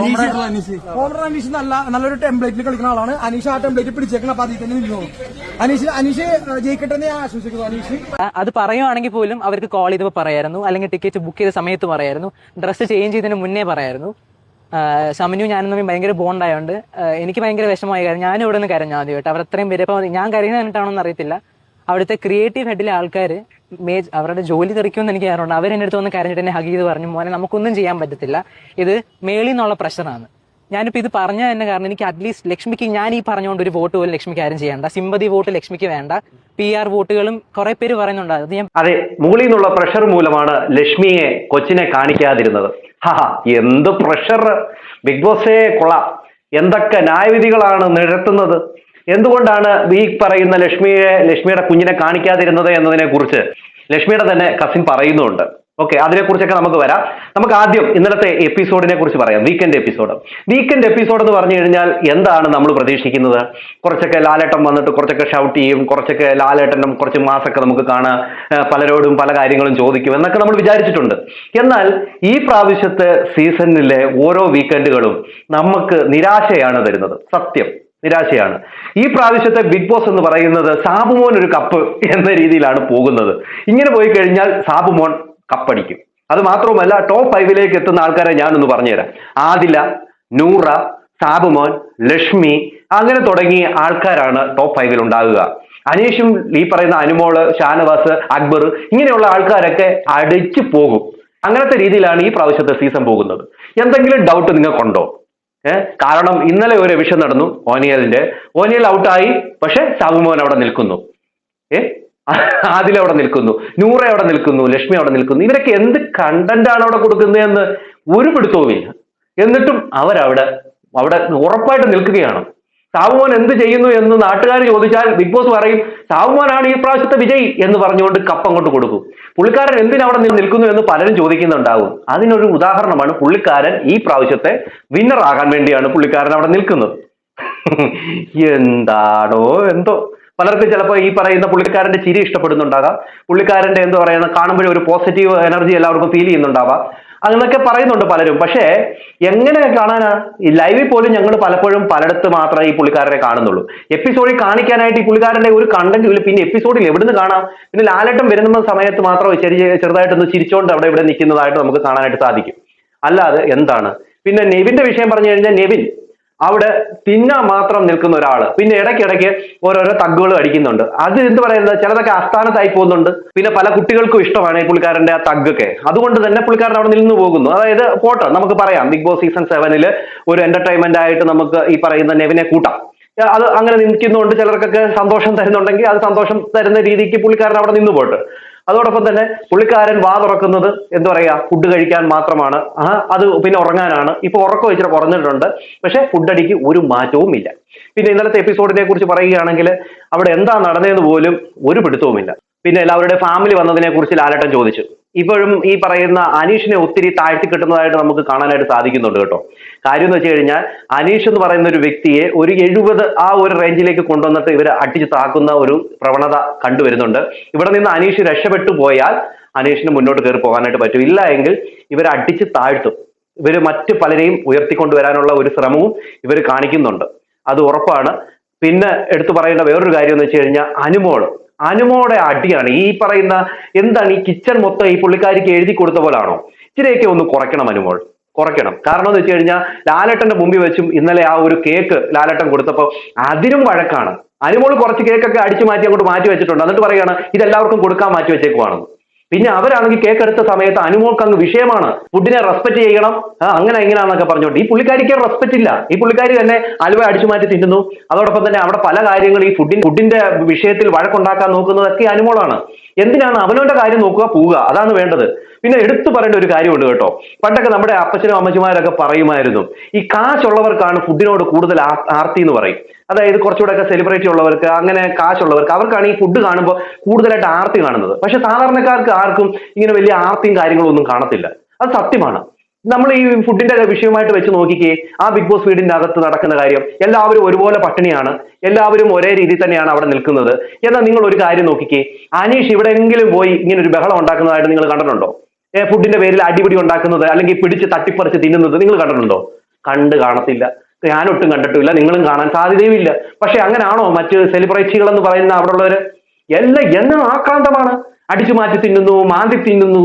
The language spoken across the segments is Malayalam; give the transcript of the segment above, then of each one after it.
അനീഷ് നല്ലൊരു ടെംപ്ലേറ്റിൽ കളിക്കുന്ന ആളാണ്. അനീഷ് ആ ടെംപ്ലേറ്റ് പിടിച്ചേക്കണം. അപ്പൊ അതിൽ തന്നെ നിന്നോളൂ. അനീഷ് ജയിക്കട്ടെ എന്ന് ഞാൻ ആശ്വസിക്കുന്നു. അനീഷ് അത് പറയുവാണെങ്കിൽ പോലും അവർക്ക് കോൾ ചെയ്തപ്പോൾ പറയായിരുന്നു, അല്ലെങ്കിൽ ടിക്കറ്റ് ബുക്ക് ചെയ്ത സമയത്ത് പറയായിരുന്നു, ഡ്രസ്സ് ചേഞ്ച് ചെയ്തതിന് മുന്നേ പറയായിരുന്നു. ഷമനു ഞാനും തമ്മിൽ ഭയങ്കര ബോണ്ടായോണ്ട് എനിക്ക് ഭയങ്കര വിഷമമായ കാര്യം ഞാനും ഇവിടെ നിന്ന് കരഞ്ഞു ആദ്യമായിട്ട്. അവർ അത്രയും പേര് ഇപ്പൊ ഞാൻ കരയുന്നത് കണ്ടിട്ടാണോന്ന് അറിയത്തില്ല. അവിടുത്തെ ക്രിയേറ്റീവ് ഹെഡിലെ ആൾക്കാർ അവരുടെ ജോലി തെറിക്കുമെന്ന് എനിക്ക് അറിയുന്നുണ്ട്. അവരെൻ്റെ അടുത്ത് വന്ന് കരഞ്ഞിട്ട് എന്നെ ഹഗ് ചെയ്ത് പറഞ്ഞു, മോനെ നമുക്കൊന്നും ചെയ്യാൻ പറ്റത്തില്ല, ഇത് മേളിൽ നിന്നുള്ള പ്രഷറാണ്. ഞാനിപ്പോൾ ഇത് പറഞ്ഞ തന്നെ കാരണം എനിക്ക് അറ്റ്ലീസ്റ്റ് ലക്ഷ്മിക്ക് ഞാൻ ഈ പറഞ്ഞുകൊണ്ട് ഒരു വോട്ട് പോലും ലക്ഷ്മിക്ക് ആരും ചെയ്യേണ്ട, സിമ്പതി വോട്ട് ലക്ഷ്മിക്ക് വേണ്ട, PR വോട്ടുകളും കുറെ പേര് പറയുന്നുണ്ട്. അത് ഞാൻ അതെ, മുകളിൽ നിന്നുള്ള പ്രഷർ മൂലമാണ് ലക്ഷ്മിയെ കൊച്ചിനെ കാണിക്കാതിരുന്നത്. എന്ത് പ്രഷർ! ബിഗ് ബോസേ കൊള്ളാം. എന്തൊക്കെ ന്യായവിധികളാണ് നിരത്തുന്നത്. എന്തുകൊണ്ടാണ് ഈ പറയുന്ന ലക്ഷ്മിയുടെ കുഞ്ഞിനെ കാണിക്കാതിരുന്നത് എന്നതിനെ കുറിച്ച് ലക്ഷ്മിയുടെ തന്നെ കസിൻ പറയുന്നുണ്ട്. ഓക്കെ, അതിനെക്കുറിച്ചൊക്കെ നമുക്ക് വരാം. നമുക്ക് ആദ്യം ഇന്നലത്തെ എപ്പിസോഡിനെ കുറിച്ച് പറയാം. വീക്കെൻഡ് എപ്പിസോഡ് എന്ന് പറഞ്ഞു കഴിഞ്ഞാൽ എന്താണ് നമ്മൾ പ്രതീക്ഷിക്കുന്നത്? കുറച്ചൊക്കെ ലാലേട്ടൻ വന്നിട്ട് കുറച്ചൊക്കെ ഷൗട്ട് ചെയ്യും, കുറച്ചൊക്കെ ലാലേട്ടനും കുറച്ച് മാസൊക്കെ നമുക്ക് കാണാം, പലരോടും പല കാര്യങ്ങളും ചോദിക്കും എന്നൊക്കെ നമ്മൾ വിചാരിച്ചിട്ടുണ്ട്. എന്നാൽ ഈ പ്രാവശ്യത്തെ സീസണിലെ ഓരോ വീക്കെൻഡുകളും നമുക്ക് നിരാശയാണ് തരുന്നത്. സത്യം, നിരാശയാണ്. ഈ പ്രാവശ്യത്തെ ബിഗ് ബോസ് എന്ന് പറയുന്നത് സാബുമോൻ ഒരു കപ്പ് എന്ന രീതിയിലാണ് പോകുന്നത്. ഇങ്ങനെ പോയി കഴിഞ്ഞാൽ സാബുമോൻ കപ്പടിക്കും. അത് മാത്രമല്ല, ടോപ്പ് 5 എത്തുന്ന ആൾക്കാരെ ഞാനൊന്ന് പറഞ്ഞുതരാം. ആദില, നൂറ, സാബുമോൻ, ലക്ഷ്മി, അങ്ങനെ തുടങ്ങിയ ആൾക്കാരാണ് ടോപ്പ് 5 ഉണ്ടാകുക. അനീഷും ഈ പറയുന്ന അനുമോള്, ഷാനവാസ്, അക്ബർ, ഇങ്ങനെയുള്ള ആൾക്കാരൊക്കെ അടിച്ചു പോകും. അങ്ങനത്തെ രീതിയിലാണ് ഈ പ്രാവശ്യത്തെ സീസൺ പോകുന്നത്. എന്തെങ്കിലും ഡൗട്ട് നിങ്ങൾക്കുണ്ടോ? കാരണം ഇന്നലെ ഒരു എവിഷൻ നടന്നു. ഓനിയൽ ഔട്ടായി, പക്ഷെ സാബുമോൻ അവിടെ നിൽക്കുന്നു, ആദിൽ അവിടെ നിൽക്കുന്നു, നൂറ അവിടെ നിൽക്കുന്നു, ലക്ഷ്മി അവിടെ നിൽക്കുന്നു. ഇവരൊക്കെ എന്ത് കണ്ടന്റ് ആണ് അവിടെ കൊടുക്കുന്നതെന്ന് ഒരു പിടുത്തവുമില്ല. എന്നിട്ടും അവരവിടെ ഉറപ്പായിട്ട് നിൽക്കുകയാണ്. സാബുമോൻ എന്ത് ചെയ്യുന്നു എന്ന് നാട്ടുകാർ ചോദിച്ചാൽ ബിഗ് ബോസ് പറയും സാബുമോനാണ് ഈ പ്രാവശ്യത്തെ വിജയ് എന്ന് പറഞ്ഞുകൊണ്ട് കപ്പ് അങ്ങോട്ട് കൊടുക്കും. പുള്ളിക്കാരൻ എന്തിനവിടെ നിൽക്കുന്നു എന്ന് പലരും ചോദിക്കുന്നുണ്ടാവും. അതിനൊരു ഉദാഹരണമാണ് പുള്ളിക്കാരൻ ഈ പ്രാവശ്യത്തെ വിന്നർ ആകാൻ വേണ്ടിയാണ് പുള്ളിക്കാരൻ അവിടെ നിൽക്കുന്നത്. എന്താണോ എന്തോ, പലർക്കും ചിലപ്പോൾ ഈ പറയുന്ന പുള്ളിക്കാരന്റെ ചിരി ഇഷ്ടപ്പെടുന്നുണ്ടാകാം, പുള്ളിക്കാരന്റെ എന്താ പറയുക കാണുമ്പോഴേ ഒരു പോസിറ്റീവ് എനർജി എല്ലാവർക്കും ഫീൽ ചെയ്യുന്നുണ്ടാവാം, അങ്ങനെയൊക്കെ പറയുന്നുണ്ട് പലരും. പക്ഷേ എങ്ങനെ കാണാനാ? ഈ ലൈവിൽ പോലും ഞങ്ങൾ പലപ്പോഴും പലയിടത്ത് മാത്രമേ ഈ പുള്ളിക്കാരനെ കാണുന്നുള്ളൂ. എപ്പിസോഡിൽ കാണിക്കാനായിട്ട് ഈ പുള്ളിക്കാരന്റെ ഒരു കണ്ടന്റ് ഇല്ല. പിന്നെ എപ്പിസോഡിൽ എവിടുന്ന് കാണാം? പിന്നെ ലാലേട്ടൻ വരുന്ന സമയത്ത് മാത്രമേ ചെറുതായിട്ടൊന്ന് ചിരിച്ചോണ്ട് അവിടെ ഇവിടെ നിൽക്കുന്നതായിട്ട് നമുക്ക് കാണാനായിട്ട് സാധിക്കും. അല്ലാതെ എന്താണ്? പിന്നെ നെവിന്റെ വിഷയം പറഞ്ഞു കഴിഞ്ഞാൽ നെവിൻ അവിടെ തിന്നാൻ മാത്രം നിൽക്കുന്ന ഒരാള്. പിന്നെ ഇടയ്ക്കിടയ്ക്ക് ഓരോരോ തഗ്ഗുകൾ അടിക്കുന്നുണ്ട്. അത് എന്ത് പറയുന്നത്, ചിലതൊക്കെ അസ്ഥാനത്തായി പോകുന്നുണ്ട്. പിന്നെ പല കുട്ടികൾക്കും ഇഷ്ടമാണ് ഈ പുള്ളിക്കാരന്റെ ആ തഗ്ഗൊക്കെ. അതുകൊണ്ട് തന്നെ പുള്ളിക്കാരൻ അവിടെ നിന്ന് പോകുന്നു. അതായത് പോട്ടെ, നമുക്ക് പറയാം ബിഗ് ബോസ് സീസൺ 7 ഒരു എന്റർടൈൻമെന്റ് ആയിട്ട് നമുക്ക് ഈ പറയുന്ന നെവിനെ കൂട്ടാം. അത് അങ്ങനെ നിൽക്കുന്നതുകൊണ്ട് ചിലർക്കൊക്കെ സന്തോഷം തരുന്നുണ്ടെങ്കിൽ അത് സന്തോഷം തരുന്ന രീതിക്ക് പുള്ളിക്കാരൻ അവിടെ നിന്ന് പോട്ടെ. അതോടൊപ്പം തന്നെ പുള്ളിക്കാരൻ വാ തുറക്കുന്നത് എന്താ പറയാ, ഫുഡ് കഴിക്കാൻ മാത്രമാണ്. അത് പിന്നെ ഉറങ്ങാനാണ്. ഇപ്പൊ ഉറക്കം ഇച്ചിരി കുറഞ്ഞിട്ടുണ്ട്, പക്ഷെ ഫുഡ് അടിക്ക് ഒരു മാറ്റവും ഇല്ല. പിന്നെ ഇന്നലത്തെ എപ്പിസോഡിനെ കുറിച്ച് പറയുകയാണെങ്കിൽ അവിടെ എന്താ നടന്നതെന്ന് പോലും ഒരു പിടുത്തവുമില്ല. പിന്നെ എല്ലാവരുടെ ഫാമിലി വന്നതിനെ കുറിച്ച് ലാലേട്ടൻ ചോദിച്ചു. ഇപ്പോഴും ഈ പറയുന്ന അനീഷിനെ ഒത്തിരി താഴ്ത്തി കിട്ടുന്നതായിട്ട് നമുക്ക് കാണാനായിട്ട് സാധിക്കുന്നുണ്ട് കേട്ടോ. കാര്യം എന്ന് വെച്ച് കഴിഞ്ഞാൽ അനീഷ് എന്ന് പറയുന്ന ഒരു വ്യക്തിയെ ഒരു 70 ആ ഒരു റേഞ്ചിലേക്ക് കൊണ്ടുവന്നിട്ട് ഇവർ അടിച്ചു താക്കുന്ന ഒരു പ്രവണത കണ്ടുവരുന്നുണ്ട്. ഇവിടെ നിന്ന് അനീഷ് രക്ഷപ്പെട്ടു പോയാൽ അനീഷിന് മുന്നോട്ട് കയറി പോകാനായിട്ട് പറ്റും. ഇല്ല എങ്കിൽ ഇവർ അടിച്ച് താഴ്ത്തും. ഇവർ മറ്റു പലരെയും ഉയർത്തിക്കൊണ്ടുവരാനുള്ള ഒരു ശ്രമവും ഇവർ കാണിക്കുന്നുണ്ട്, അത് ഉറപ്പാണ്. പിന്നെ എടുത്തു പറയേണ്ട വേറൊരു കാര്യം എന്ന് വെച്ച് കഴിഞ്ഞാൽ അനുമോടെ അടിയാണ്. ഈ പറയുന്ന എന്താണ് ഈ കിച്ചൺ മൊത്തം ഈ പുള്ളിക്കാരിക്ക് എഴുതി കൊടുത്ത പോലാണോ? ഇച്ചിരിയൊക്കെ ഒന്ന് കുറയ്ക്കണം അനുമോൾ, കുറയ്ക്കണം. കാരണം എന്ന് വെച്ച് കഴിഞ്ഞാൽ ലാലേട്ടന്റെ മുമ്പിൽ വെച്ചും ഇന്നലെ ആ ഒരു കേക്ക് ലാലേട്ടൻ കൊടുത്തപ്പോൾ അതിനും വഴക്കാണ്. അനുമോൾ കുറച്ച് കേക്കൊക്കെ അടിച്ചു മാറ്റി അങ്ങോട്ട് മാറ്റി വെച്ചിട്ടുണ്ട്. എന്നിട്ട് പറയുകയാണ് ഇതെല്ലാവർക്കും കൊടുക്കാൻ മാറ്റി വെച്ചേക്കുവാണെന്ന്. പിന്നെ അവരാണെങ്കിൽ കേക്ക് എടുത്ത സമയത്ത് അനുമോൾക്ക് അങ്ങ് വിഷയമാണ്, ഫുഡിനെ റെസ്പെക്ട് ചെയ്യണം, അങ്ങനെ ഇങ്ങനെയാന്നൊക്കെ പറഞ്ഞോണ്ട്. ഈ പുള്ളിക്കാരിക്ക് റെസ്പെക്ട് ഇല്ല. ഈ പുള്ളിക്കാരി തന്നെ അലുവ അടിച്ചു മാറ്റി തിന്നുന്നു. അതോടൊപ്പം തന്നെ അവിടെ പല കാര്യങ്ങൾ ഈ ഫുഡിന്റെ വിഷയത്തിൽ വഴക്കുണ്ടാക്കാൻ നോക്കുന്നതൊക്കെ അനുമോളാണ്. എന്തിനാണ്? അവനവന്റെ കാര്യം നോക്കുക, പോവുക, അതാണ് വേണ്ടത്. പിന്നെ എടുത്തു പറയേണ്ട ഒരു കാര്യമുണ്ട് കേട്ടോ. പണ്ടൊക്കെ നമ്മുടെ അപ്പച്ചനും അമ്മച്ചിമാരൊക്കെ പറയുമായിരുന്നു ഈ കാശുള്ളവർക്കാണ് ഫുഡിനോട് കൂടുതൽ ആർത്തി എന്ന് പറയും. അതായത് കുറച്ചുകൂടെ ഒക്കെ സെലിബ്രിറ്റി ഉള്ളവർക്ക്, അങ്ങനെ കാശുള്ളവർക്ക്, അവർക്കാണ് ഈ ഫുഡ് കാണുമ്പോൾ കൂടുതലായിട്ട് ആർത്തി കാണുന്നത്. പക്ഷെ സാധാരണക്കാർക്ക് ആർക്കും ഇങ്ങനെ വലിയ ആർത്തിയും കാര്യങ്ങളും ഒന്നും കാണത്തില്ല. അത് സത്യമാണ്. നമ്മൾ ഈ ഫുഡിന്റെ വിഷയമായിട്ട് വെച്ച് നോക്കിക്കേ, ആ ബിഗ് ബോസ് വീടിന്റെ അകത്ത് നടക്കുന്ന കാര്യം, എല്ലാവരും ഒരുപോലെ പട്ടിണിയാണ്, എല്ലാവരും ഒരേ രീതിയിൽ തന്നെയാണ് അവിടെ നിൽക്കുന്നത്. എന്നാൽ നിങ്ങൾ ഒരു കാര്യം നോക്കിക്കേ, അനീഷ് എവിടെയെങ്കിലും പോയി ഇങ്ങനെ ഒരു ബഹളം ഉണ്ടാക്കുന്നതായിട്ട് നിങ്ങൾ കണ്ടിട്ടുണ്ടോ? ഫുഡിന്റെ പേരിൽ അടിപിടി ഉണ്ടാക്കുന്നത് അല്ലെങ്കിൽ പിടിച്ച് തട്ടിപ്പറിച്ച് തിന്നുന്നത് നിങ്ങൾ കണ്ടിട്ടുണ്ടോ? കാണത്തില്ല, ഞാനൊട്ടും കണ്ടിട്ടില്ല, നിങ്ങളും കാണാൻ സാധ്യതയുമില്ല. പക്ഷെ അങ്ങനെയാണോ മറ്റ് സെലിബ്രിറ്റികൾ എന്ന് പറയുന്ന അവിടെ ഉള്ളവര്? എല്ലാം എന്നും ആക്രാന്തമാണ്. അടിച്ചു മാറ്റി തിന്നുന്നു, മാന്തി തിന്നുന്നു,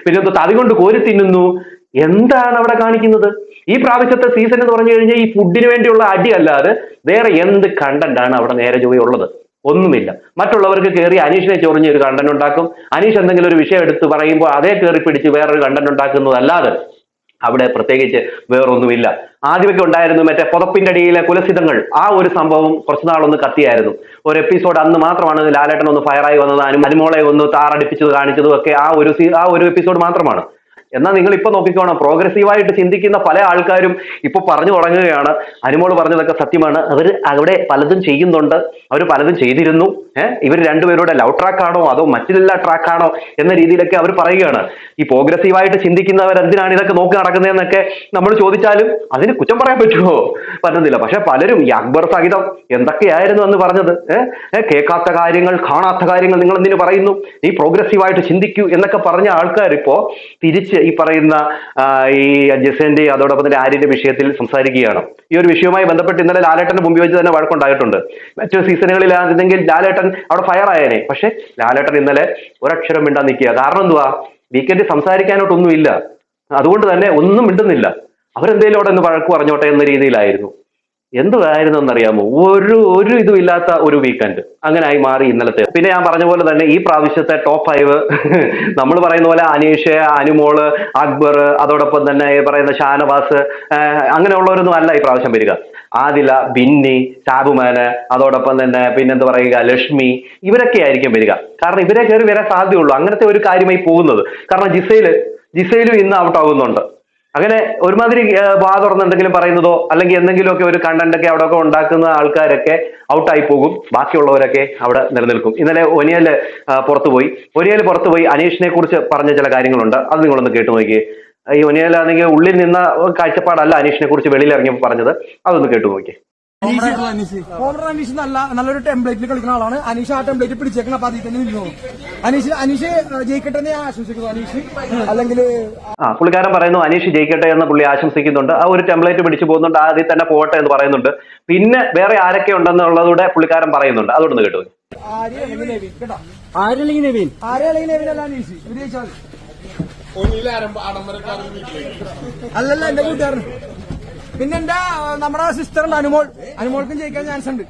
പിന്നെ തവി കൊണ്ട് കോരി തിന്നുന്നു. എന്താണ് അവിടെ കാണിക്കുന്നത്? ഈ പ്രാവശ്യത്തെ സീസൺ എന്ന് പറഞ്ഞു കഴിഞ്ഞാൽ ഈ ഫുഡിന് വേണ്ടിയുള്ള അടി അല്ലാതെ വേറെ എന്ത് കണ്ടന്റ് ആണ് അവിടെ നേരെ ചൊവ്വയുള്ളത്? ഒന്നുമില്ല. മറ്റുള്ളവർക്ക് കയറി അനീഷിനെ ചൊറിഞ്ഞ് ഒരു കണ്ടന്റ് ഉണ്ടാക്കും, അനീഷ് എന്തെങ്കിലും ഒരു വിഷയം എടുത്ത് പറയുമ്പോൾ അതേ കയറി പിടിച്ച് വേറൊരു കണ്ടന്റ് ഉണ്ടാക്കുന്നതല്ലാതെ അവിടെ പ്രത്യേകിച്ച് വേറൊന്നുമില്ല. ആദ്യമൊക്കെ ഉണ്ടായിരുന്നു മറ്റേ പുതപ്പിന്റെ അടിയിലെ കുലസിതങ്ങൾ, ആ ഒരു സംഭവം കുറച്ചുനാളൊന്ന് കത്തിയായിരുന്നു. ഒരു എപ്പിസോഡ് അന്ന് മാത്രമാണ് ലാലേട്ടൻ ഒന്ന് ഫയറായി വന്നത്, അനുമോളെ ഒന്ന് താറടിപ്പിച്ചത് കാണിച്ചതും ഒക്കെ ആ ഒരു എപ്പിസോഡ് മാത്രമാണ്. എന്നാൽ നിങ്ങൾ ഇപ്പൊ നോക്കിക്കോണം, പ്രോഗ്രസീവായിട്ട് ചിന്തിക്കുന്ന പല ആൾക്കാരും ഇപ്പൊ പറഞ്ഞു തുടങ്ങുകയാണ് അനുമോള് പറഞ്ഞതൊക്കെ സത്യമാണ്, അവർ അവിടെ പലതും ചെയ്യുന്നുണ്ട്, അവർ പലതും ചെയ്തിരുന്നു, ഇവർ രണ്ടുപേരുടെ ലവ് ട്രാക്കാണോ അതോ മറ്റെല്ലാ ട്രാക്കാണോ എന്ന രീതിയിലൊക്കെ അവർ പറയുകയാണ്. ഈ പ്രോഗ്രസീവായിട്ട് ചിന്തിക്കുന്നവർ എന്തിനാണ് ഇതൊക്കെ നോക്കി നടക്കുന്നതെന്നൊക്കെ നമ്മൾ ചോദിച്ചാലും അതിന് കുറ്റം പറയാൻ പറ്റുമോ? പറ്റുന്നില്ല. പക്ഷെ പലരും ഈ അക്ബർ സഹിതം എന്തൊക്കെയായിരുന്നു എന്ന് പറഞ്ഞത്, കേൾക്കാത്ത കാര്യങ്ങൾ കാണാത്ത കാര്യങ്ങൾ നിങ്ങൾ എന്തിനു പറയുന്നു, ഈ പ്രോഗ്രസീവായിട്ട് ചിന്തിക്കൂ എന്നൊക്കെ പറഞ്ഞ ആൾക്കാർ ഇപ്പോ തിരിച്ച് ഈ പറയുന്ന ഈ ജസന്റെ അതോടൊപ്പം തന്നെ ആര്യന്റെ വിഷയത്തിൽ സംസാരിക്കുകയാണ്. ഈ ഒരു വിഷയവുമായി ബന്ധപ്പെട്ട് ഇന്നലെ ലാലേട്ടന്റെ മുമ്പിൽ വെച്ച് തന്നെ വഴക്കുണ്ടായിട്ടുണ്ട്. മറ്റു സീസണുകളിൽ ആയിരുന്നെങ്കിൽ ലാലേട്ടൻ അവിടെ ഫയർ ആയേനെ. പക്ഷെ ലാലേട്ടൻ ഇന്നലെ ഒരക്ഷരം മിണ്ടാൻ നിൽക്കുക. കാരണം എന്തുവാ? വീക്കെൻഡ് സംസാരിക്കാനോട്ടൊന്നുമില്ല, അതുകൊണ്ട് തന്നെ ഒന്നും മിണ്ടുന്നില്ല. അവരെന്തേലും അവിടെ ഒന്ന് വഴക്ക് പറഞ്ഞോട്ടെ എന്ന രീതിയിലായിരുന്നു. എന്തുവായിരുന്നു എന്നറിയാമോ? ഒരു ഇതും ഇല്ലാത്ത ഒരു വീക്കെൻഡ് അങ്ങനായി മാറി ഇന്നലത്തെ. പിന്നെ ഞാൻ പറഞ്ഞ പോലെ തന്നെ ഈ പ്രാവശ്യത്തെ ടോപ്പ് 5 നമ്മൾ പറയുന്ന പോലെ അനീഷ്, അനുമോള്, അക്ബർ, അതോടൊപ്പം തന്നെ ഈ പറയുന്ന ഷാനവാസ്, അങ്ങനെയുള്ളവരൊന്നും അല്ല ഈ പ്രാവശ്യം വരിക. ആദില, ബിന്നി, ഷാബുമാന്, അതോടൊപ്പം തന്നെ പിന്നെന്താ പറയുക ലക്ഷ്മി, ഇവരൊക്കെ ആയിരിക്കും വരിക. കാരണം ഇവരെ കയറി വരാൻ സാധ്യതയുള്ളൂ. അങ്ങനത്തെ ഒരു കാര്യമായി പോകുന്നത്. കാരണം ജിസയിലും ഇന്ന് ഔട്ട് ആകുന്നുണ്ട്. അങ്ങനെ ഒരുമാതിരി വാ തുറന്ന് എന്തെങ്കിലും പറയുന്നതോ അല്ലെങ്കിൽ എന്തെങ്കിലുമൊക്കെ ഒരു കണ്ടന്റ് ഒക്കെ അവിടെ ഒക്കെ ഉണ്ടാക്കുന്ന ആൾക്കാരൊക്കെ ഔട്ടായി പോകും. ബാക്കിയുള്ളവരൊക്കെ അവിടെ നിലനിൽക്കും. ഇന്നലെ ഒനിയൽ പുറത്തുപോയി അനീഷിനെ കുറിച്ച് പറഞ്ഞ ചില കാര്യങ്ങളുണ്ട്. അത് നിങ്ങളൊന്ന് കേട്ടു നോക്കിയേ. ഈ ഒനിയലാണെങ്കിൽ ഉള്ളിൽ നിന്ന കാഴ്ചപ്പാടല്ല അനീഷിനെ കുറിച്ച് വെളിയിൽ ഇറങ്ങിയപ്പോൾ പറഞ്ഞത്. അതൊന്ന് കേട്ടു നോക്കിയേ. അനീഷ് നല്ലൊരു ടെംപ്ലേറ്റിൽ കളിക്കുന്ന ആളാണ്. അനീഷ് ആ ടെംപ്ലേറ്റ് പിടിച്ചേക്കണം. അപ്പൊ അതിൽ തന്നെ നിന്നു. അനീഷ് ജയിക്കട്ടെ എന്ന് ഞാൻ ആശംസിക്കുന്നു. അനീഷ് അല്ലെങ്കിൽ പുള്ളിക്കാരൻ പറയുന്നു അനീഷ് ജയിക്കട്ടെ എന്ന് പുള്ളി ആശംസിക്കുന്നുണ്ട്. ആ ഒരു ടെംപ്ലേറ്റ് പിടിച്ചു പോകുന്നുണ്ട്, അതിൽ തന്നെ പോട്ടെ എന്ന് പറയുന്നുണ്ട്. പിന്നെ വേറെ ആരൊക്കെ ഉണ്ടെന്നുള്ളതൂടെ പുള്ളിക്കാരൻ പറയുന്നുണ്ട്. അതോടൊന്ന് കേട്ടു. അല്ലല്ല എന്റെ കൂട്ടുകാരൻ. പിന്നെ എന്റെ നമ്മുടെ സിസ്റ്റർ ഉണ്ട് അനുമോൾക്കും ജയിക്കാൻ ചാൻസ് ഉണ്ട്.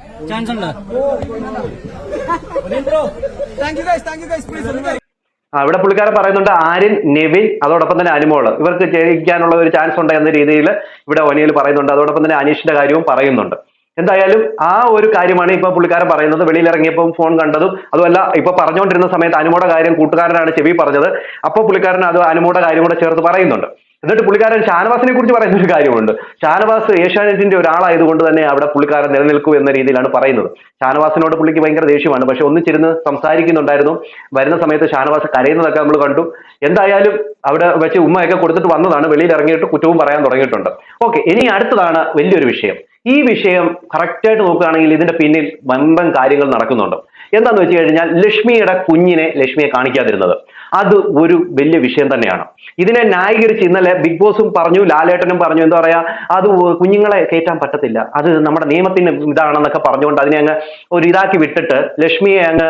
ഇവിടെ പുള്ളിക്കാരൻ പറയുന്നുണ്ട് ആര്യൻ, നെവിൻ, അതോടൊപ്പം തന്നെ അനുമോള്, ഇവർക്ക് ജയിക്കാനുള്ള ഒരു ചാൻസ് ഉണ്ട് എന്ന രീതിയിൽ ഇവിടെ ഒനിയിൽ പറയുന്നുണ്ട്. അതോടൊപ്പം തന്നെ അനീഷിന്റെ കാര്യവും പറയുന്നുണ്ട്. എന്തായാലും ആ ഒരു കാര്യമാണ് ഇപ്പൊ പുള്ളിക്കാരൻ പറയുന്നത്. വെളിയിലിറങ്ങിയപ്പോൾ ഫോൺ കണ്ടതും അതുമല്ല, ഇപ്പൊ പറഞ്ഞുകൊണ്ടിരുന്ന സമയത്ത് അനുമോടെ കാര്യം കൂട്ടുകാരനാണ് ചെവി പറഞ്ഞത്. അപ്പോൾ പുള്ളിക്കാരൻ അത് അനുമോടെ കാര്യം കൂടെ ചേർത്ത് പറയുന്നുണ്ട്. എന്നിട്ട് പുള്ളിക്കാരൻ ഷാനവാസിനെ കുറിച്ച് പറയുന്ന ഒരു കാര്യമുണ്ട്. ഷാനവാസ് ഏഷ്യാനെറ്റിന്റെ ഒരാളായതുകൊണ്ട് തന്നെ അവിടെ പുള്ളിക്കാരൻ നിലനിൽക്കൂ എന്ന രീതിയിലാണ് പറയുന്നത്. ഷാനവാസിനോട് പുള്ളിക്ക് ഭയങ്കര ദേഷ്യമാണ്. പക്ഷെ ഒന്നിച്ചിരുന്ന് സംസാരിക്കുന്നുണ്ടായിരുന്നു. വരുന്ന സമയത്ത് ഷാനവാസ് കരയുന്നതൊക്കെ നമ്മൾ കണ്ടു. എന്തായാലും അവിടെ വെച്ച് ഉമ്മയൊക്കെ കൊടുത്തിട്ട് വന്നതാണ്. വെളിയിൽ ഇറങ്ങിയിട്ട് കുറ്റവും പറയാൻ തുടങ്ങിയിട്ടുണ്ട്. ഓക്കെ, ഇനി അടുത്തതാണ് വലിയൊരു വിഷയം. ഈ വിഷയം കറക്റ്റായിട്ട് നോക്കുകയാണെങ്കിൽ ഇതിന്റെ പിന്നിൽ വമ്പൻ കാര്യങ്ങൾ നടക്കുന്നുണ്ട്. എന്താന്ന് വെച്ച് കഴിഞ്ഞാൽ ലക്ഷ്മിയെ കാണിക്കാതിരുന്നത് അത് ഒരു വലിയ വിഷയം തന്നെയാണ്. ഇതിനെ ന്യായീകരിച്ച് ഇന്നലെ ബിഗ് ബോസും പറഞ്ഞു, ലാലേട്ടനും പറഞ്ഞു, എന്താ പറയാ, അത് കുഞ്ഞുങ്ങളെ കയറ്റാൻ പറ്റത്തില്ല, അത് നമ്മുടെ നിയമത്തിന് ഇതാണെന്നൊക്കെ പറഞ്ഞുകൊണ്ട് അതിനെ അങ്ങ് ഒരു ഇതാക്കി വിട്ടിട്ട് ലക്ഷ്മിയെ അങ്ങ്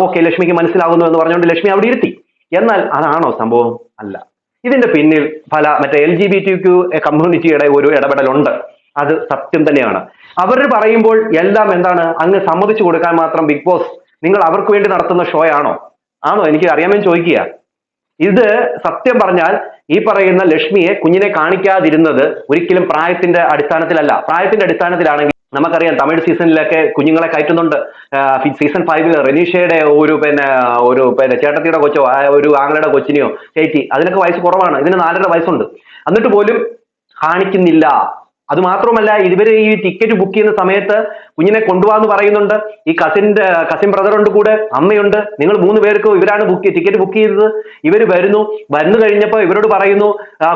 ഓക്കെ ലക്ഷ്മിക്ക് മനസ്സിലാകുന്നു എന്ന് പറഞ്ഞുകൊണ്ട് ലക്ഷ്മി അവിടെ ഇരുത്തി. എന്നാൽ അതാണോ സംഭവം? അല്ല. ഇതിന്റെ പിന്നിൽ മറ്റേ LGBTQ കമ്മ്യൂണിറ്റിയുടെ ഒരു ഇടപെടലുണ്ട്. അത് സത്യം തന്നെയാണ്. അവർ പറയുമ്പോൾ എല്ലാം എന്താണ് അങ്ങ് സമ്മതിച്ചു കൊടുക്കാൻ മാത്രം ബിഗ് ബോസ് നിങ്ങൾ അവർക്ക് വേണ്ടി നടത്തുന്ന ഷോ ആണോ? എനിക്ക് അറിയാമെന്ന് ചോദിക്കുക. ഇത് സത്യം പറഞ്ഞാൽ ഈ പറയുന്ന ലക്ഷ്മിയെ കുഞ്ഞിനെ കാണിക്കാതിരുന്നത് ഒരിക്കലും പ്രായത്തിന്റെ അടിസ്ഥാനത്തിലല്ല. പ്രായത്തിന്റെ അടിസ്ഥാനത്തിലാണെങ്കിൽ നമുക്കറിയാം തമിഴ് സീസണിലൊക്കെ കുഞ്ഞുങ്ങളെ കയറ്റുന്നുണ്ട്. സീസൺ 5 റെനീഷയുടെ ഒരു ചേട്ടത്തിയുടെ കൊച്ചോ ഒരു ആങ്ങളുടെ കൊച്ചിനെയോ കയറ്റി. അതിനൊക്കെ വയസ്സ് കുറവാണ്. ഇതിന് 4.5 വയസ്സുണ്ട്. എന്നിട്ട് പോലും കാണിക്കുന്നില്ല. അത് മാത്രമല്ല, ഇവര് ഈ ടിക്കറ്റ് ബുക്ക് ചെയ്യുന്ന സമയത്ത് കുഞ്ഞിനെ കൊണ്ടുപോകാന്ന് പറയുന്നുണ്ട്. ഈ കസിൻ ബ്രദറുണ്ട്, കൂടെ അമ്മയുണ്ട്. നിങ്ങൾ 3 പേർക്ക് ഇവരാണ് ടിക്കറ്റ് ബുക്ക് ചെയ്തത്. ഇവർ വന്നു കഴിഞ്ഞപ്പോൾ ഇവരോട് പറയുന്നു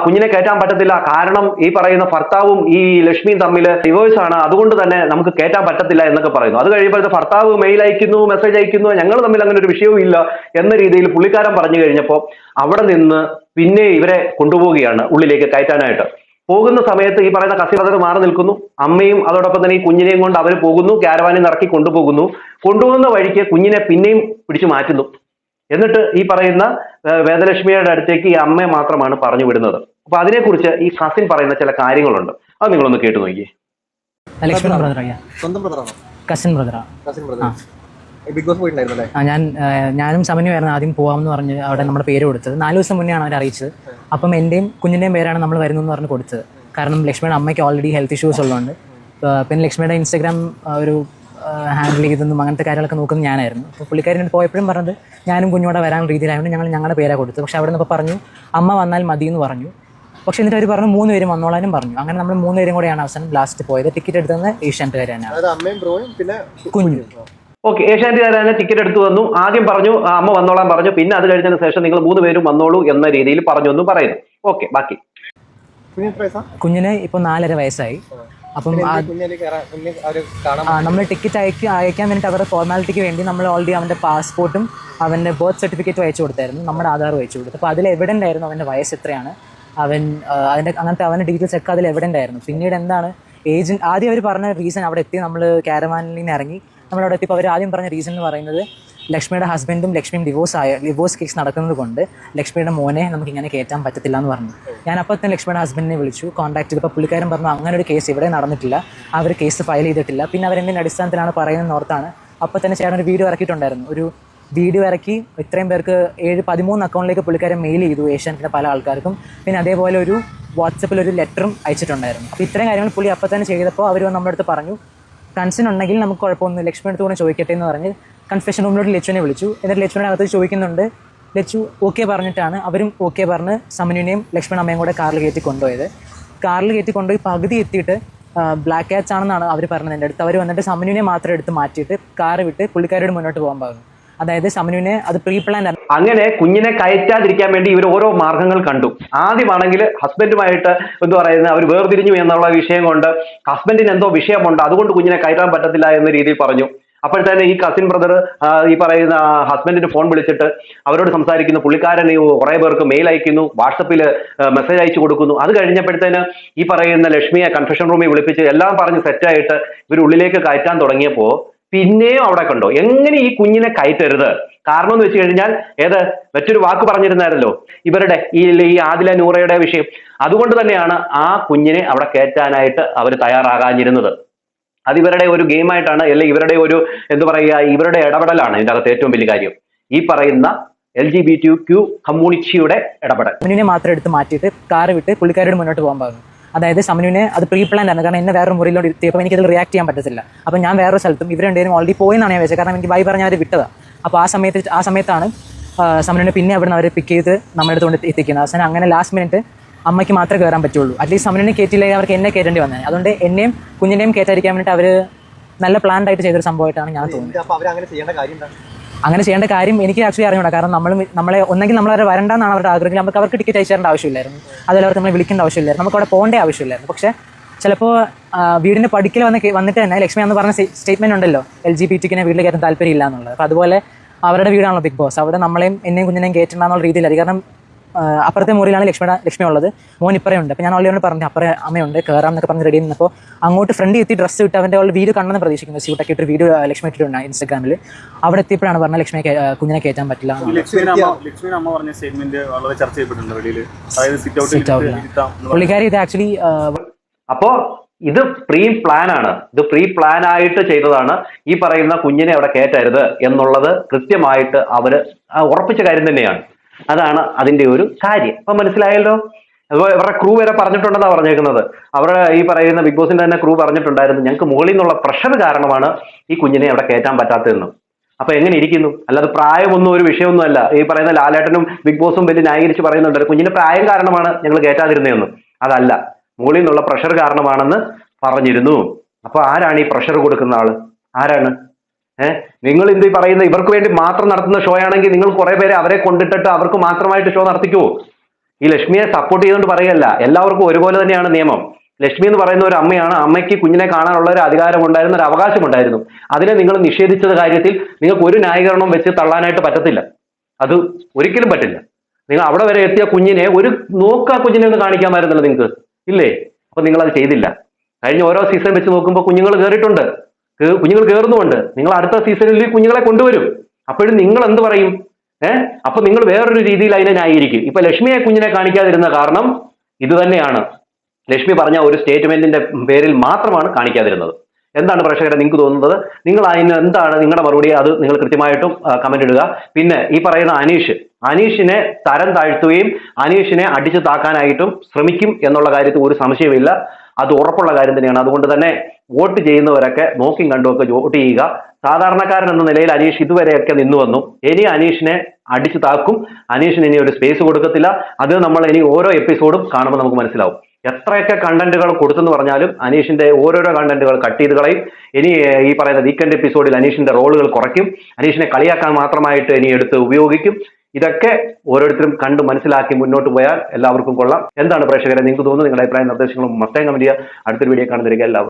കുഞ്ഞിനെ കയറ്റാൻ പറ്റത്തില്ല, കാരണം ഈ പറയുന്ന ഭർത്താവും ഈ ലക്ഷ്മിയും തമ്മിൽ ഡിവോഴ്സ് ആണ്, അതുകൊണ്ട് തന്നെ നമുക്ക് കയറ്റാൻ പറ്റത്തില്ല എന്നൊക്കെ പറയുന്നു. അത് കഴിയുമ്പോഴത്തെ ഭർത്താവ് മെയിൽ അയക്കുന്നു, മെസ്സേജ് അയക്കുന്നു, ഞങ്ങൾ തമ്മിൽ അങ്ങനെ ഒരു വിഷയവും ഇല്ല എന്ന രീതിയിൽ പുള്ളിക്കാരൻ പറഞ്ഞു കഴിഞ്ഞപ്പോൾ അവിടെ നിന്ന് പിന്നെ ഇവരെ കൊണ്ടുപോവുകയാണ് ഉള്ളിലേക്ക് കയറ്റാനായിട്ട്. പോകുന്ന സമയത്ത് ഈ പറയുന്ന കസിൻ ബ്രദർ മാറി നിൽക്കുന്നു. അമ്മയും അതോടൊപ്പം തന്നെ ഈ കുഞ്ഞിനെയും കൊണ്ട് അവർ പോകുന്നു. ക്യാരവാനിൽ ഇറക്കി കൊണ്ടുപോകുന്നു. കൊണ്ടുപോകുന്ന വഴിക്ക് കുഞ്ഞിനെ പിന്നെയും പിടിച്ചു മാറ്റുന്നു. എന്നിട്ട് ഈ പറയുന്ന വേദലക്ഷ്മിയുടെ അടുത്തേക്ക് ഈ അമ്മയെ മാത്രമാണ് പറഞ്ഞു വിടുന്നത്. അപ്പൊ അതിനെക്കുറിച്ച് ഈ കസിൻ പറയുന്ന ചില കാര്യങ്ങളുണ്ട്. അത് നിങ്ങളൊന്ന് കേട്ടു നോക്കിയേ. ലക്ഷ്മണ ബ്രദർ സ്വന്തം ബ്രദറാണോ? കസിൻ ബ്രദറാ. Cousin brother. ബിഗ് ബോസ് പോയിട്ടുണ്ടായിരുന്നല്ലേ? ഞാനും സമന്വയമായിരുന്നു ആദ്യം പോകാമെന്ന് പറഞ്ഞ് അവിടെ നമ്മുടെ പേര് കൊടുത്തത്. 4 ദിവസം മുന്നെയാണ് അവർ അറിയിച്ചത്. അപ്പം എൻ്റെയും കുഞ്ഞിൻ്റെയും പേരാണ് നമ്മൾ വരുന്നതെന്ന് പറഞ്ഞ് കൊടുത്തത്. കാരണം ലക്ഷ്മിയുടെ അമ്മയ്ക്ക് ഓൾറെഡി ഹെൽത്ത് ഇഷ്യൂസ് ഉള്ളതുകൊണ്ട്. പിന്നെ ലക്ഷ്മിയുടെ ഇൻസ്റ്റാഗ്രാം ഒരു ഹാൻഡിൽ ചെയ്തെന്നും അങ്ങനത്തെ കാര്യങ്ങളൊക്കെ നോക്കുന്നത് ഞാനായിരുന്നു. അപ്പോൾ പുള്ളിക്കാരൻ പോയപ്പോഴും പറഞ്ഞത് ഞാനും കുഞ്ഞോടെ വരാൻ രീതിയിലായതുകൊണ്ട് ഞങ്ങളുടെ പേരാണ് കൊടുത്തത്. പക്ഷേ അവിടെ നിന്ന് ഇപ്പോൾ പറഞ്ഞു അമ്മ വന്നാൽ മതി എന്ന് പറഞ്ഞു. പക്ഷേ എന്നിട്ട് അവർ പറഞ്ഞു 3 പേരും വന്നോളാനും പറഞ്ഞു. അങ്ങനെ നമ്മൾ 3 പേരും കൂടെയാണ് അവസാനം ലാസ്റ്റ് പോയത്. ടിക്കറ്റ് എടുത്തത് ഏഷ്യാനെറ്റുകാർ തന്നെയാണ്. അമ്മയും ബ്രോയും പിന്നെ കുഞ്ഞു. ഓക്കെ, ഏഷ്യാനെറ്റുകാരനെ ടിക്കറ്റ് എടുത്തു വന്നു. ആദ്യം പറഞ്ഞു അമ്മ വന്നോളാൻ പറഞ്ഞു. പിന്നെ അത് കഴിഞ്ഞതിന് ശേഷം നിങ്ങൾ 3 പേരും വന്നോളൂ എന്ന രീതിയിൽ പറഞ്ഞു എന്നും പറയുന്നു. ഓക്കെ, ബാക്കി കുഞ്ഞിന് ഇപ്പോൾ 4.5 വയസ്സായി. അപ്പം നമ്മൾ ടിക്കറ്റ് അയക്കാൻ വേണ്ടിയിട്ട് അവരുടെ ഫോർമാലിറ്റിക്ക് വേണ്ടി നമ്മൾ ഓൾറെഡി അവൻ്റെ പാസ്പോർട്ടും അവൻ്റെ ബർത്ത് സർട്ടിഫിക്കറ്റും അയച്ചു കൊടുത്തായിരുന്നു. നമ്മുടെ ആധാറും അയച്ചു കൊടുത്തു. അപ്പോൾ അതിൽ എവിഡൻ്റ് ആയിരുന്നു അവൻ്റെ വയസ്സ് എത്രയാണ്, അങ്ങനത്തെ അവൻ്റെ ഡീറ്റെയിൽസ് ഒക്കെ അതിൽ എവിഡൻ്റ് ആയിരുന്നു. പിന്നീട് എന്താണ് ഏജൻറ്റ് ആദ്യം അവർ പറഞ്ഞ റീസൺ, അവിടെ എത്തി നമ്മൾ കാരവാനിൽ നിന്ന് ഇറങ്ങി നമ്മളവിടെ എത്തിയപ്പോൾ അവർ ആദ്യം പറഞ്ഞ റീസൺ എന്ന് പറയുന്നത് ലക്ഷ്മിയുടെ ഹസ്ബൻഡും ലക്ഷ്മിയും ഡിവോഴ്സ് കേസ് നടക്കുന്നത് കൊണ്ട് ലക്ഷ്മിയുടെ മോനെ നമുക്ക് ഇങ്ങനെ കയറ്റാൻ പറ്റത്തില്ല എന്ന് പറഞ്ഞു. ഞാൻ അപ്പോൾ തന്നെ ലക്ഷ്മിയുടെ ഹസ്ബൻഡിനെ വിളിച്ചു, കോൺടാക്ട് ചെയ്തപ്പോൾ പുള്ളിക്കാരൻ പറഞ്ഞു അങ്ങനെ ഒരു കേസ് ഇവിടെ നടന്നിട്ടില്ല, അവർ കേസ് ഫയൽ ചെയ്തിട്ടില്ല. പിന്നെ അവരെന്തിൻ്റെ അടിസ്ഥാനത്തിലാണ് പറയുന്നത് ഓർത്താണ് അപ്പോൾ തന്നെ ചേട്ടൻ ഒരു വീഡിയോ ഇറക്കിയിട്ടുണ്ടായിരുന്നു. ഒരു വീഡിയോ ഇറക്കി ഇത്രയും പേർക്ക് 13 അക്കൗണ്ടിലേക്ക് പുള്ളിക്കാരൻ മെയിൽ ചെയ്തു, ഏഷ്യാനെറ്റിൻ്റെ പല ആൾക്കാർക്കും. പിന്നെ അതേപോലെ ഒരു വാട്സപ്പിൽ ഒരു ലെറ്ററും അയച്ചിട്ടുണ്ടായിരുന്നു. അപ്പോൾ ഇത്രയും കാര്യങ്ങൾ പുള്ളി അപ്പോൾ തന്നെ ചെയ്തപ്പോൾ അവർ നമ്മുടെ അടുത്ത് പറഞ്ഞു കൺസേൺ ഉണ്ടെങ്കിൽ നമുക്ക് കുഴപ്പമൊന്നും ലക്ഷ്മിയുടെ അടുത്ത് കൂടെ ചോദിക്കട്ടെ എന്ന് പറഞ്ഞ് കൺഫെഷൻ റൂമിലോട്ട് ലച്ചുവിനെ വിളിച്ചു. എന്നിട്ട് ലച്ചുവിനെ അകത്ത് ചോദിക്കുന്നുണ്ട്. ലച്ചു ഓക്കെ പറഞ്ഞിട്ടാണ് അവരും ഓക്കെ പറഞ്ഞ് സമനുവിനെയും ലക്ഷ്മണ അമ്മയും കൂടെ കാറിൽ കയറ്റി കൊണ്ടുപോയത്. കാറിൽ കയറ്റി കൊണ്ടുപോയി പകുതി എത്തിയിട്ട് ബ്ലാക്ക് ക്യാറ്റ്സ് ആണെന്നാണ് അവർ പറഞ്ഞത് എൻ്റെ അടുത്ത്. അവർ വന്നിട്ട് സമനുവിനെ മാത്രം എടുത്ത് മാറ്റിയിട്ട് കാറ് വിട്ട് പുള്ളിക്കാരോട് മുന്നോട്ട് പോകാൻ പറഞ്ഞു. അതായത് സമനുവിനെ അത് പ്രീ പ്ലാൻ. അങ്ങനെ കുഞ്ഞിനെ കയറ്റാതിരിക്കാൻ വേണ്ടി ഇവർ ഓരോ മാർഗങ്ങൾ കണ്ടു. ആദ്യമാണെങ്കിൽ ഹസ്ബൻഡുമായിട്ട് എന്താ പറയുന്നത് അവർ വേർതിരിഞ്ഞു എന്നുള്ള വിഷയം കൊണ്ട് ഹസ്ബൻഡിന് എന്തോ വിഷയമുണ്ട്, അതുകൊണ്ട് കുഞ്ഞിനെ കയറ്റാൻ പറ്റത്തില്ല എന്ന രീതിയിൽ പറഞ്ഞു. അപ്പോഴത്തേന് ഈ കസിൻ ബ്രദർ ഈ പറയുന്ന ഹസ്ബൻഡിന് ഫോൺ വിളിച്ചിട്ട് അവരോട് സംസാരിക്കുന്നു. പുള്ളിക്കാരൻ കുറെ പേർക്ക് മെയിൽ അയക്കുന്നു, വാട്സപ്പിൽ മെസ്സേജ് അയച്ചു കൊടുക്കുന്നു. അത് കഴിഞ്ഞപ്പോഴത്തേന് ഈ പറയുന്ന ലക്ഷ്മിയെ കൺഫെഷൻ റൂമിൽ വിളിപ്പിച്ച് എല്ലാം പറഞ്ഞ് സെറ്റായിട്ട് ഇവർ ഉള്ളിലേക്ക് കയറ്റാൻ തുടങ്ങിയപ്പോൾ പിന്നെയും അവിടെ കണ്ടോ എങ്ങനെ ഈ കുഞ്ഞിനെ കയറ്റരുത്. കാരണം എന്ന് വെച്ച് കഴിഞ്ഞാൽ മറ്റൊരു വാക്ക് പറഞ്ഞിരുന്നായിരുന്നല്ലോ ഇവരുടെ ഈ ആദില നൂറയുടെ വിഷയം. അതുകൊണ്ട് തന്നെയാണ് ആ കുഞ്ഞിനെ അവിടെ കയറ്റാനായിട്ട് അവർ തയ്യാറാകാനിരുന്നത്. അത് ഇവരുടെ ഒരു ഗെയിമായിട്ടാണ്, അല്ലെങ്കിൽ ഇവരുടെ ഒരു എന്താ പറയുക ഇവരുടെ ഇടപെടലാണ് ഇതിൻ്റെ അകത്ത് ഏറ്റവും വലിയ കാര്യം. ഈ പറയുന്ന LGBTQ കമ്മ്യൂണിറ്റിയുടെ ഇടപെടൽ. സമനുവിനെ മാത്രം എടുത്ത് മാറ്റിയിട്ട് കാറ് വിട്ട് പുള്ളിക്കാരോട് മുന്നോട്ട് പോകാൻ പറഞ്ഞു. അതായത് സമനുവിനെ അത് പ്രീ പ്ലാൻ ആണ്. കാരണം എന്നെ വേറൊരു മുറിയിലോട്ട് എത്തിയപ്പോൾ എനിക്കതിൽ റിയാക്ട് ചെയ്യാൻ പറ്റത്തില്ല. അപ്പോൾ ഞാൻ വേറൊരു സ്ഥലത്തും ഇവർ രണ്ടുപേരും ഓൾറെഡി പോയെന്നാണ് ഞാൻ വെച്ചത്. കാരണം എനിക്ക് ബൈ പറഞ്ഞാൽ അവർ വിട്ടതാണ്. അപ്പോൾ ആ സമയത്താണ് സമനുവിനെ പിന്നെ അവിടെ നിന്ന് അവർ പിക്ക് ചെയ്ത് നമ്മുടെ അടുത്ത് കൊണ്ട് എത്തിക്കുന്നത്. അവസാനം അങ്ങനെ ലാസ്റ്റ് മിനിറ്റ് അമ്മയ്ക്ക് മാത്രമേ കയറാൻ പറ്റുള്ളൂ. അറ്റ്ലീസ്റ്റ് സമനുവിനെ കയറ്റിയില്ലെങ്കിൽ അവർക്ക് എന്നെ കയറ്റേണ്ടി വന്നത്. അതുകൊണ്ട് എന്നെയും കുഞ്ഞിനെയും കയറ്റാതിരിക്കാൻ വേണ്ടിയിട്ട് അവർ നല്ല പ്ലാൻഡ് ആയിട്ട് ചെയ്തൊരു സംഭവമായിട്ടാണ് ഞാൻ തോന്നുന്നത്. അങ്ങനെ ചെയ്യേണ്ട കാര്യം എനിക്ക് ആക്ച്വലി അറിഞ്ഞൂടാ. കാരണം നമ്മളെ ഒന്നെങ്കിൽ നമ്മളവരെ വരണ്ടെന്നാണ് അവരുടെ ആഗ്രഹം. അവർക്ക് ടിക്കറ്റ് അയച്ചു തരേണ്ട ആവശ്യമില്ലായിരുന്നു, അതിൽ അവർക്ക് നമ്മളെ വിളിക്കേണ്ട ആവശ്യമില്ലായിരുന്നു, നമുക്ക് അവിടെ പോകേണ്ട ആവശ്യമില്ലായിരുന്നു. പക്ഷേ ചിലപ്പോൾ വീടിൻ്റെ പടിക്കൽ വന്നിട്ട് തന്നെ ലക്ഷ്മി എന്ന് പറഞ്ഞ സ്റ്റേറ്റ്മെന്റ് ഉണ്ടല്ലോ LGBTQ വീട്ടിൽ കയറ്റാൻ താല്പര്യമില്ല എന്നുള്ളത്. അപ്പോൾ അതുപോലെ അവരുടെ വീടാണല്ലോ ബിഗ് ബോസ്, അവിടെ നമ്മളെയും എന്നെയും കുഞ്ഞിനെയും കയറ്റണ്ടെന്നുള്ള രീതിയിലായിരിക്കും. കാരണം അപ്പുറത്തെ മുറിയിലാണ് ലക്ഷ്മി ഉള്ളത്, മോൻ ഇപ്പറയുണ്ട്. അപ്പോൾ ഞാൻ ഓൾറെഡി പറഞ്ഞു അപ്പുറം അമ്മയുണ്ട്, കയറാം എന്നൊക്കെ പറഞ്ഞ് റെഡി നിന്നപ്പോൾ അങ്ങോട്ട് ഫ്രണ്ട് എത്തി ഡ്രസ്സ് ഇട്ട് അവൻ്റെ വീഡിയോ കണ്ടെന്ന് പ്രതീക്ഷിക്കുന്നു. സ്യൂട്ടൊക്കെ ഇട്ട് വീഡിയോ ലക്ഷ്മി ഇട്ടിട്ടുണ്ട് ഇൻസ്റ്റാഗ്രാമിൽ. അവിടെ എത്തിയപ്പോഴാണ് പറഞ്ഞത് കുഞ്ഞിനെ കയറ്റാൻ പറ്റില്ല. പുള്ളിക്കാരി ഇത് ആക്ച്വലി അപ്പോ ഇത് പ്രീ പ്ലാൻ ആണ്. ഇത് പ്രീ പ്ലാൻ ആയിട്ട് ചെയ്തതാണ്. ഈ പറയുന്ന കുഞ്ഞിനെ അവിടെ കയറ്റരുത് എന്നുള്ളത് കൃത്യമായിട്ട് അവര് ഉറപ്പിച്ച കാര്യം തന്നെയാണ്. അതാണ് അതിന്റെ ഒരു കാര്യം. അപ്പൊ മനസ്സിലായല്ലോ. അതുപോലെ ഇവരുടെ ക്രൂ വരെ പറഞ്ഞിട്ടുണ്ടെന്നാണ് പറഞ്ഞേക്കുന്നത്. അവരുടെ ഈ പറയുന്ന ബിഗ് ബോസിന്റെ തന്നെ ക്രൂ പറഞ്ഞിട്ടുണ്ടായിരുന്നു ഞങ്ങൾക്ക് മുകളിൽ നിന്നുള്ള പ്രഷർ കാരണമാണ് ഈ കുഞ്ഞിനെ അവിടെ കയറ്റാൻ പറ്റാത്തതെന്ന്. അപ്പൊ എങ്ങനെ ഇരിക്കുന്നു? അല്ലാതെ പ്രായമൊന്നും ഒരു വിഷയമൊന്നും അല്ല. ഈ പറയുന്ന ലാലേട്ടനും ബിഗ് ബോസും വലിയ ന്യായീകരിച്ച് പറയുന്നുണ്ട് കുഞ്ഞിന്റെ പ്രായം കാരണമാണ് ഞങ്ങൾ കയറ്റാതിരുന്നതെന്ന്. അതല്ല, മുകളിൽ നിന്നുള്ള പ്രഷർ കാരണമാണെന്ന് പറഞ്ഞിരുന്നു. അപ്പൊ ആരാണ് ഈ പ്രഷർ കൊടുക്കുന്ന ആള്? ആരാണ്? നിങ്ങൾ എന്ത് പറയുന്നത് ഇവർക്ക് വേണ്ടി മാത്രം നടത്തുന്ന ഷോ ആണെങ്കിൽ നിങ്ങൾ കുറെ പേരെ അവരെ കൊണ്ടിട്ടിട്ട് അവർക്ക് മാത്രമായിട്ട് ഷോ നടത്തിക്കുവോ? ഈ ലക്ഷ്മിയെ സപ്പോർട്ട് ചെയ്തുകൊണ്ട് പറയല്ല, എല്ലാവർക്കും ഒരുപോലെ തന്നെയാണ് നിയമം. ലക്ഷ്മി എന്ന് പറയുന്ന ഒരു അമ്മയാണ്. അമ്മയ്ക്ക് കുഞ്ഞിനെ കാണാനുള്ള ഒരു അധികാരം ഉണ്ടായിരുന്നു, ഒരു അവകാശം ഉണ്ടായിരുന്നു. അതിനെ നിങ്ങൾ നിഷേധിച്ചത് കാര്യത്തിൽ നിങ്ങൾക്ക് ഒരു ന്യായീകരണം വെച്ച് തള്ളാനായിട്ട് പറ്റത്തില്ല. അത് ഒരിക്കലും പറ്റില്ല. നിങ്ങൾ അവിടെ വരെ എത്തിയ കുഞ്ഞിനെ കുഞ്ഞിനെ ഒന്ന് കാണിക്കാമായിരുന്നല്ലോ നിങ്ങൾക്ക്. ഇല്ലേ? അപ്പൊ നിങ്ങൾ അത് ചെയ്തില്ല. കഴിഞ്ഞ ഓരോ സീസൺ വെച്ച് നോക്കുമ്പോൾ കുഞ്ഞുങ്ങൾ കയറിയിട്ടുണ്ട്, കുഞ്ഞുങ്ങൾ കയറുന്നുമുണ്ട്. നിങ്ങൾ അടുത്ത സീസണിൽ കുഞ്ഞുങ്ങളെ കൊണ്ടുവരും. അപ്പോഴും നിങ്ങൾ എന്ത് പറയും? അപ്പൊ നിങ്ങൾ വേറൊരു രീതിയിൽ അതിനെ ന്യായീകരിക്കും. ഇപ്പൊ ലക്ഷ്മിയെ കുഞ്ഞിനെ കാണിക്കാതിരുന്ന കാരണം ഇത് തന്നെയാണ്. ലക്ഷ്മി പറഞ്ഞ ഒരു സ്റ്റേറ്റ്മെന്റിന്റെ പേരിൽ മാത്രമാണ് കാണിക്കാതിരുന്നത്. എന്താണ് പ്രേക്ഷകരെ നിങ്ങൾക്ക് തോന്നുന്നത്? നിങ്ങൾ അതിന് എന്താണ് നിങ്ങളുടെ മറുപടി? അത് നിങ്ങൾ കൃത്യമായിട്ടും കമന്റ് ഇടുക. പിന്നെ ഈ പറയുന്ന അനീഷിനെ തരം താഴ്ത്തുകയും അനീഷിനെ അടിച്ചു താക്കാനായിട്ടും ശ്രമിക്കും എന്നുള്ള കാര്യത്തിൽ ഒരു സംശയമില്ല. അത് ഉറപ്പുള്ള കാര്യം തന്നെയാണ്. അതുകൊണ്ട് തന്നെ വോട്ട് ചെയ്യുന്നവരൊക്കെ നോക്കി കണ്ടുമൊക്കെ വോട്ട് ചെയ്യുക. സാധാരണക്കാരൻ എന്ന നിലയിൽ അനീഷ് ഇതുവരെയൊക്കെ നിന്നു വന്നു. ഇനി അനീഷിനെ അടിച്ചു താക്കും. അനീഷിന് ഇനി ഒരു സ്പേസ് കൊടുക്കത്തില്ല. അത് നമ്മൾ ഇനി ഓരോ എപ്പിസോഡും കാണുമ്പോൾ നമുക്ക് മനസ്സിലാവും. എത്രയൊക്കെ കണ്ടന്റുകൾ കൊടുത്തെന്ന് പറഞ്ഞാലും അനീഷിന്റെ ഓരോരോ കണ്ടന്റുകൾ കട്ട് ചെയ്ത് കളയും. ഇനി ഈ പറയുന്ന വീക്കെൻഡ് എപ്പിസോഡിൽ അനീഷിന്റെ റോളുകൾ കുറയ്ക്കും. അനീഷിനെ കളിയാക്കാൻ മാത്രമായിട്ട് ഇനി എടുത്ത് ഉപയോഗിക്കും. ഇതൊക്കെ ഓരോരുത്തരും കണ്ട് മനസ്സിലാക്കി മുന്നോട്ട് പോയാൽ എല്ലാവർക്കും കൊള്ളാം. എന്താണ് പ്രേക്ഷകരെ നിങ്ങൾക്ക് തോന്നുന്നത്? നിങ്ങളുടെ അഭിപ്രായ നിർദ്ദേശങ്ങളും മസ്തകം കമന്റ് ചെയ്യുക. അടുത്തൊരു വീഡിയോ കാണുന്നതിലേക്ക് എല്ലാവരും